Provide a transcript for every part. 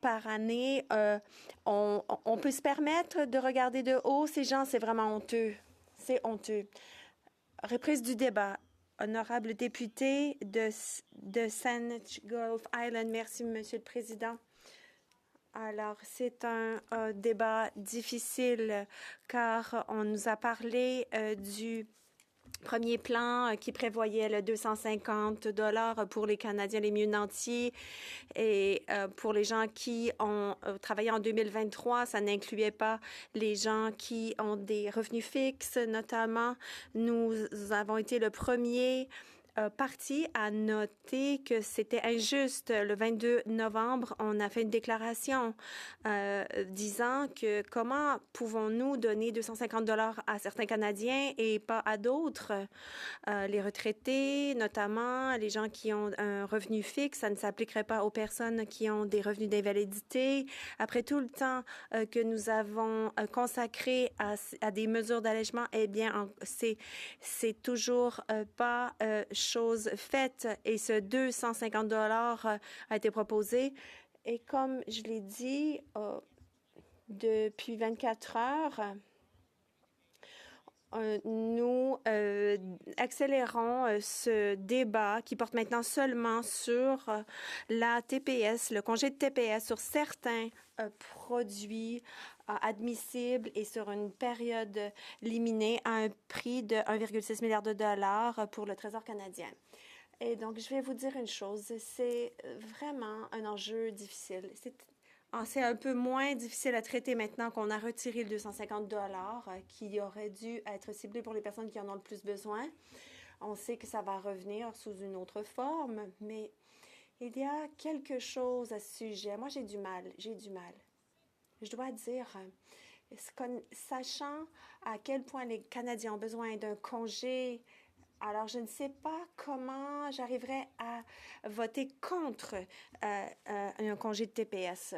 par année, on peut se permettre de regarder de haut ces gens, c'est vraiment honteux. C'est honteux. Reprise du débat. Honorable député de Saanich Gulf Island. Merci, Monsieur le Président. Alors, c'est un débat difficile car on nous a parlé du premier plan qui prévoyait le 250 pour les Canadiens les mieux nantis et pour les gens qui ont travaillé en 2023, ça n'incluait pas les gens qui ont des revenus fixes, notamment. Nous avons été le premier parti à noter que c'était injuste. Le 22 novembre, on a fait une déclaration disant que comment pouvons-nous donner 250 à certains Canadiens et pas à d'autres. Les retraités, notamment les gens qui ont un revenu fixe, ça ne s'appliquerait pas aux personnes qui ont des revenus d'invalidité. Après tout le temps que nous avons consacré à des mesures d'allègement, eh bien, c'est toujours pas chose faite et ce 250 a été proposé. Et comme je l'ai dit, depuis 24 heures, nous accélérons ce débat qui porte maintenant seulement sur la TPS, le congé de TPS sur certains produits admissibles et sur une période limitée à un prix de 1,6 milliard de dollars pour le Trésor canadien. Et donc, je vais vous dire une chose, c'est vraiment un enjeu difficile. C'est un peu moins difficile à traiter maintenant qu'on a retiré le 250 qui aurait dû être ciblé pour les personnes qui en ont le plus besoin. On sait que ça va revenir sous une autre forme, mais il y a quelque chose à ce sujet. Moi, j'ai du mal. Je dois dire, sachant à quel point les Canadiens ont besoin d'un congé, alors je ne sais pas comment j'arriverai à voter contre un congé de TPS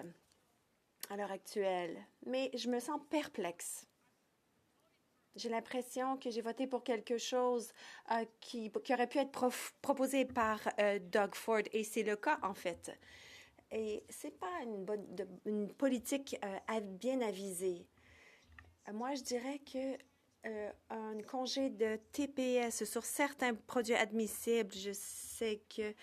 à l'heure actuelle, mais je me sens perplexe. J'ai l'impression que j'ai voté pour quelque chose qui aurait pu être proposé par Doug Ford, et c'est le cas en fait. Et c'est pas une politique bien avisée. Moi, je dirais que un congé de TPS sur certains produits admissibles, je sais que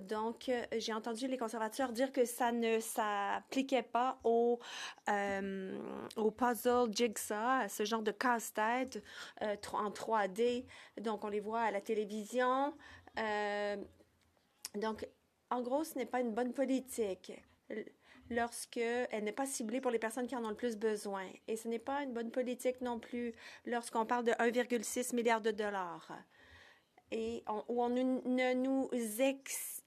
donc, j'ai entendu les conservateurs dire que ça ne s'appliquait pas au puzzle jigsaw, ce genre de casse-tête en 3D. Donc, on les voit à la télévision. Donc, en gros, ce n'est pas une bonne politique lorsqu'elle n'est pas ciblée pour les personnes qui en ont le plus besoin. Et ce n'est pas une bonne politique non plus lorsqu'on parle de 1,6 milliard de dollars. Et où on ne nous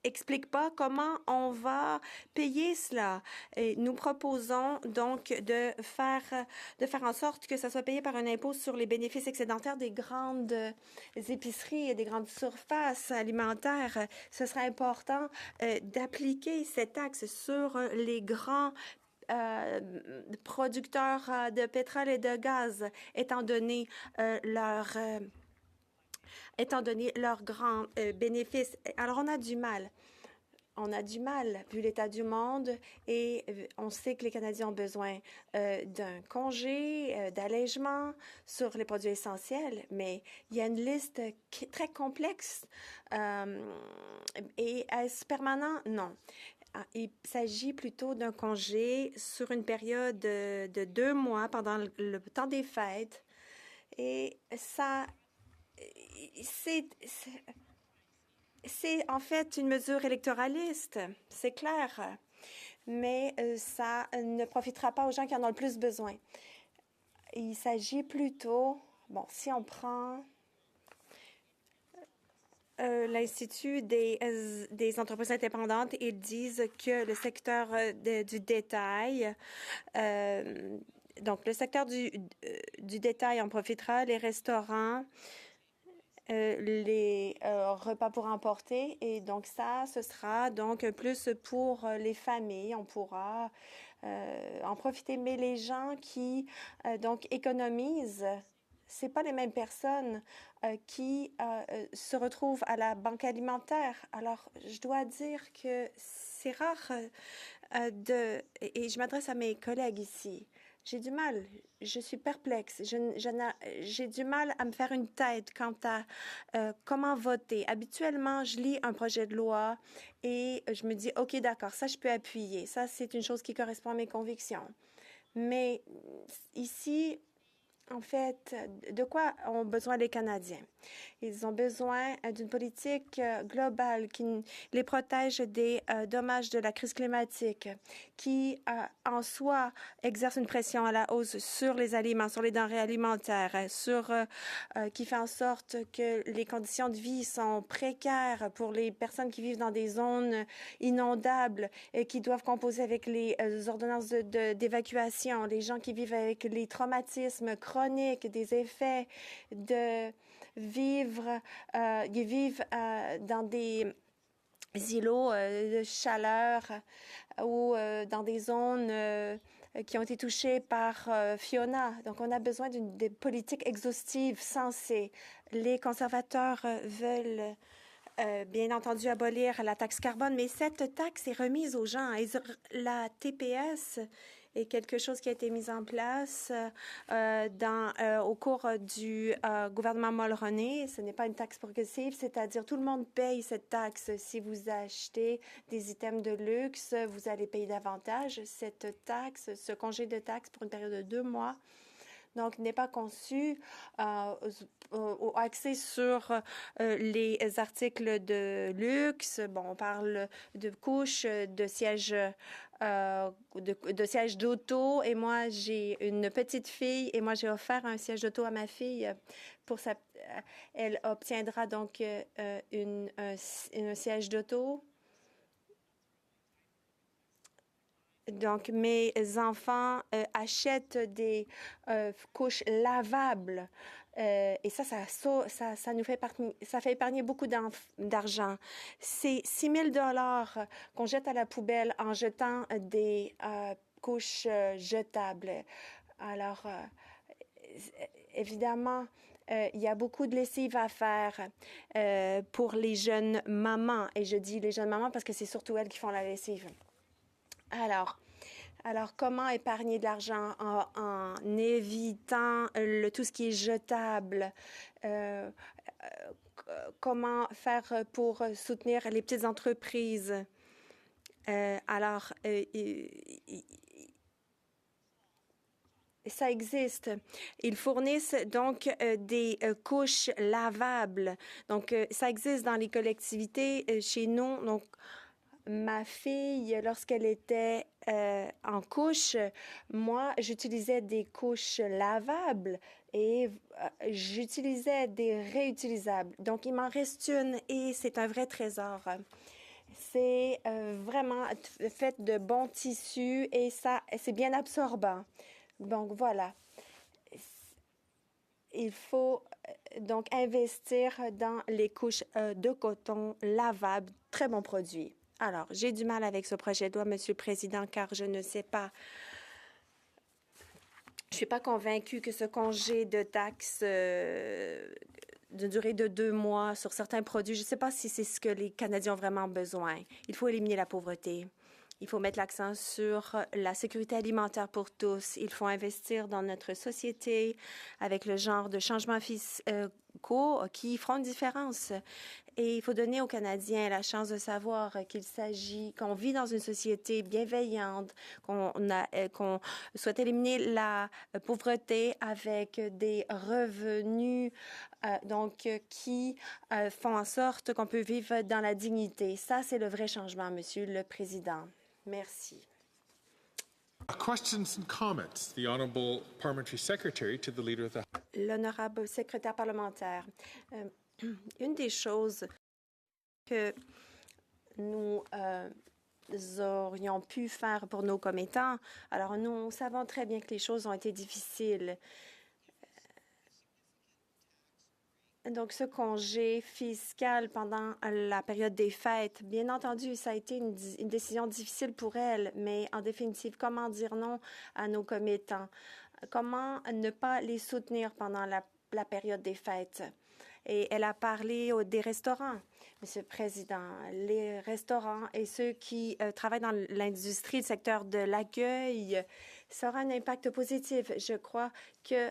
explique pas comment on va payer cela. Et nous proposons donc de faire en sorte que ça soit payé par un impôt sur les bénéfices excédentaires des grandes épiceries et des grandes surfaces alimentaires. Ce serait important d'appliquer cette taxe sur les grands producteurs de pétrole et de gaz, étant donné leurs grands bénéfices. Alors, on a du mal. Vu l'état du monde, et on sait que les Canadiens ont besoin d'un congé, d'allègement sur les produits essentiels, mais il y a une liste très complexe. Et est-ce permanent? Non. Il s'agit plutôt d'un congé sur une période de 2 mois pendant le temps des fêtes. Et ça, c'est en fait une mesure électoraliste, c'est clair, mais ça ne profitera pas aux gens qui en ont le plus besoin. Il s'agit plutôt, bon, si on prend l'Institut des entreprises indépendantes, ils disent que le secteur du détail, donc le secteur du détail en profitera, les restaurants, les repas pour emporter, et donc ça, ce sera donc plus pour les familles, on pourra en profiter. Mais les gens qui donc économisent, c'est pas les mêmes personnes qui se retrouvent à la banque alimentaire. Alors, je dois dire que c'est rare et je m'adresse à mes collègues ici. J'ai du mal, je suis perplexe, j'ai du mal à me faire une tête quant à comment voter. Habituellement, je lis un projet de loi et je me dis, OK, d'accord, ça, je peux appuyer. Ça, c'est une chose qui correspond à mes convictions. Mais ici, en fait, de quoi ont besoin les Canadiens? Ils ont besoin d'une politique globale qui les protège des dommages de la crise climatique, qui en soi exerce une pression à la hausse sur les aliments, sur les denrées alimentaires, qui fait en sorte que les conditions de vie sont précaires pour les personnes qui vivent dans des zones inondables et qui doivent composer avec les ordonnances d'évacuation, les gens qui vivent avec les traumatismes chroniques, des effets de vivre, ils vivent dans des îlots de chaleur ou dans des zones qui ont été touchées par Fiona. Donc, on a besoin des politiques exhaustives, sensées. Les conservateurs veulent bien entendu abolir la taxe carbone, mais cette taxe est remise aux gens. La TPS est quelque chose qui a été mis en place au cours du gouvernement Mulroney. Ce n'est pas une taxe progressive, c'est-à-dire tout le monde paye cette taxe. Si vous achetez des items de luxe, vous allez payer davantage. Cette taxe, ce congé de taxe pour une période de 2 mois, donc n'est pas conçu axé sur les articles de luxe. Bon, on parle de couches, de sièges de siège d'auto, et moi j'ai une petite fille et moi j'ai offert un siège d'auto à ma fille pour sa elle obtiendra donc un siège d'auto. Donc, mes enfants achètent des couches lavables et ça nous fait ça fait épargner beaucoup d'argent. C'est 6 000 $ qu'on jette à la poubelle en jetant des couches jetables. Alors, évidemment, il y a beaucoup de lessive à faire pour les jeunes mamans. Et je dis les jeunes mamans parce que c'est surtout elles qui font la lessive. Alors, comment épargner de l'argent en évitant tout ce qui est jetable? Comment faire pour soutenir les petites entreprises? Ça existe. Ils fournissent donc des couches lavables. Donc, ça existe dans les collectivités chez nous. Donc, ma fille, lorsqu'elle était en couche, moi, j'utilisais des couches lavables et j'utilisais des réutilisables. Donc, il m'en reste une et c'est un vrai trésor. C'est vraiment fait de bons tissus et ça, c'est bien absorbant. Donc, voilà. Il faut donc investir dans les couches de coton lavables. Très bon produit. Alors, j'ai du mal avec ce projet de loi, Monsieur le Président, car je ne sais pas. Je ne suis pas convaincue que ce congé de taxe de durée de 2 mois sur certains produits, je ne sais pas si c'est ce que les Canadiens ont vraiment besoin. Il faut éliminer la pauvreté. Il faut mettre l'accent sur la sécurité alimentaire pour tous. Il faut investir dans notre société avec le genre de changements fiscaux qui feront une différence. Et il faut donner aux Canadiens la chance de savoir qu'on vit dans une société bienveillante, qu'on souhaite éliminer la pauvreté avec des revenus qui font en sorte qu'on peut vivre dans la dignité. Ça, c'est le vrai changement, Monsieur le Président. Merci. Questions and comments. The Honourable Parliamentary Secretary to the Leader of the House. L'honorable secrétaire parlementaire. Une des choses que nous aurions pu faire pour nos commettants, alors nous savons très bien que les choses ont été difficiles. Donc, ce congé fiscal pendant la période des fêtes, bien entendu, ça a été une décision difficile pour elle, mais en définitive, comment dire non à nos commettants? Comment ne pas les soutenir pendant la période des fêtes? Et elle a parlé des restaurants. Monsieur le Président, les restaurants et ceux qui travaillent dans l'industrie, le secteur de l'accueil, ça aura un impact positif. Je crois que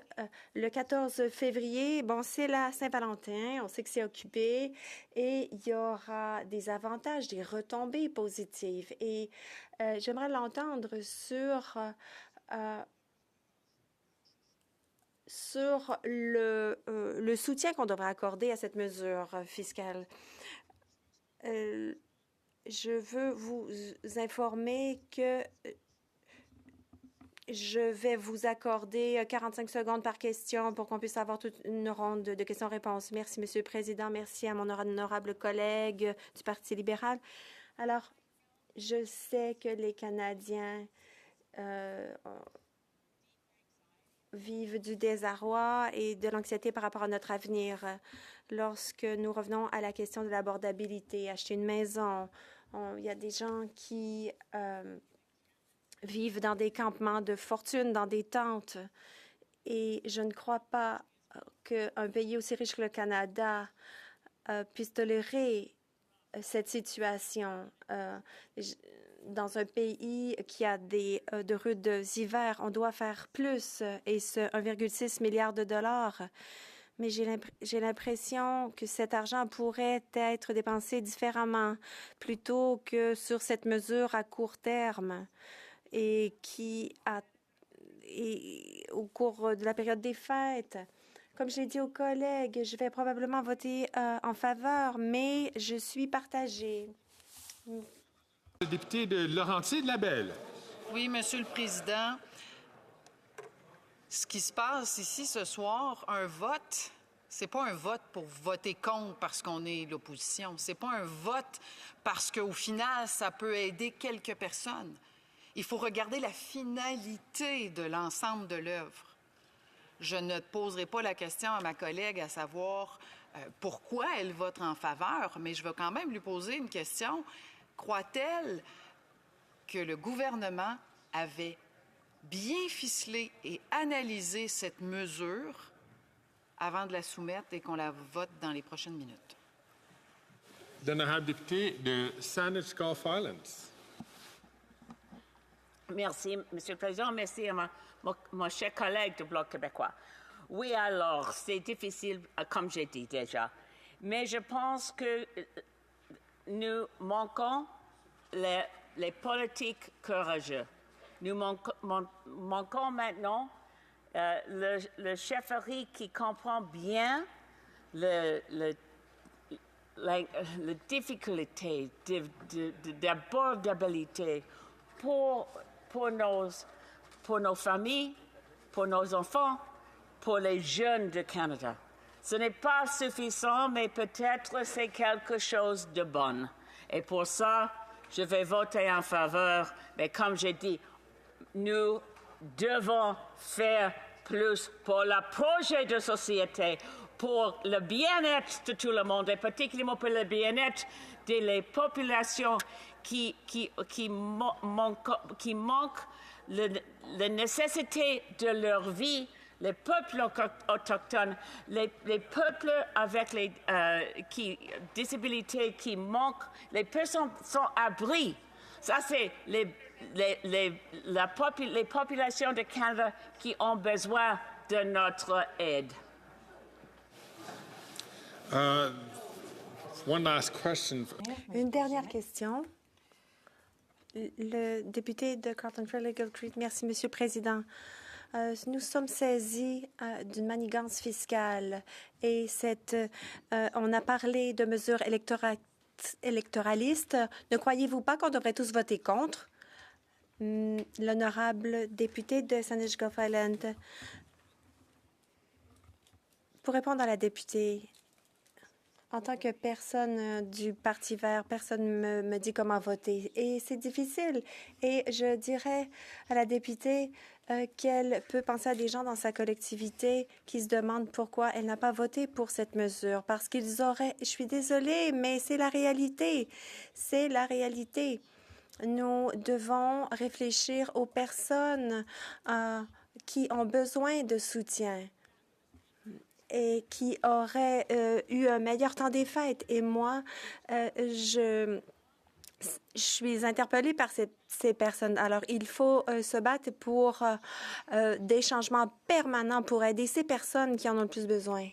le 14 février, bon, c'est la Saint-Valentin, on sait que c'est occupé et il y aura des avantages, des retombées positives. Et j'aimerais l'entendre sur le soutien qu'on devrait accorder à cette mesure fiscale. Je veux vous informer que je vais vous accorder 45 secondes par question pour qu'on puisse avoir toute une ronde de questions-réponses. Merci, Monsieur le Président. Merci à mon honorable collègue du Parti libéral. Alors, je sais que les Canadiens vivent du désarroi et de l'anxiété par rapport à notre avenir. Lorsque nous revenons à la question de l'abordabilité, acheter une maison, il y a des gens qui vivent dans des campements de fortune, dans des tentes. Et je ne crois pas qu'un pays aussi riche que le Canada puisse tolérer cette situation. Dans un pays qui a de rudes hivers, on doit faire plus, et ce 1,6 milliard de dollars. Mais j'ai l'impression que cet argent pourrait être dépensé différemment plutôt que sur cette mesure à court terme et au cours de la période des fêtes. Comme je l'ai dit aux collègues, je vais probablement voter en faveur, mais je suis partagée. Le député de Laurentides-Labelle. Oui, Monsieur le Président. Ce qui se passe ici ce soir, un vote, c'est pas un vote pour voter contre parce qu'on est l'opposition. C'est pas un vote parce qu'au final, ça peut aider quelques personnes. Il faut regarder la finalité de l'ensemble de l'œuvre. Je ne poserai pas la question à ma collègue à savoir pourquoi elle vote en faveur, mais je vais quand même lui poser une question. Croit-elle que le gouvernement avait bien ficelé et analysé cette mesure avant de la soumettre et qu'on la vote dans les prochaines minutes? L'honorable député de Saanich Gulf Islands. Merci, Monsieur le Président. Merci à mon cher collègue du Bloc québécois. Oui, alors, c'est difficile, comme j'ai dit déjà, mais je pense que nous manquons les politiques courageux. Nous manquons maintenant le chefferie qui comprend bien la difficulté d'abordabilité pour nos familles, pour nos enfants, pour les jeunes du Canada. Ce n'est pas suffisant, mais peut-être c'est quelque chose de bon. Et pour ça, je vais voter en faveur. Mais comme j'ai dit, nous devons faire plus pour le projet de société, pour le bien-être de tout le monde, et particulièrement pour le bien-être des populations qui manquent la nécessité de leur vie, les peuples autochtones, les peuples avec les disabilités qui manquent, les personnes sans abri. Ça, c'est les populations de Canada qui ont besoin de notre aide. One last question. Une dernière question. Le député de Carleton Trail Eagle Creek. Merci, Monsieur le Président. Nous sommes saisis d'une manigance fiscale et on a parlé de mesures électoralistes. Ne croyez-vous pas qu'on devrait tous voter contre? L'honorable député de Saanich Gulf Island. Pour répondre à la députée, en tant que personne du Parti vert, personne ne me dit comment voter. Et c'est difficile. Et je dirais à la députée qu'elle peut penser à des gens dans sa collectivité qui se demandent pourquoi elle n'a pas voté pour cette mesure. Parce qu'ils auraient... Je suis désolée, mais c'est la réalité. C'est la réalité. Nous devons réfléchir aux personnes qui ont besoin de soutien. et qui auraient eu un meilleur temps des fêtes. Et moi, je suis interpellée par ces personnes. Alors, il faut se battre pour des changements permanents pour aider ces personnes qui en ont le plus besoin.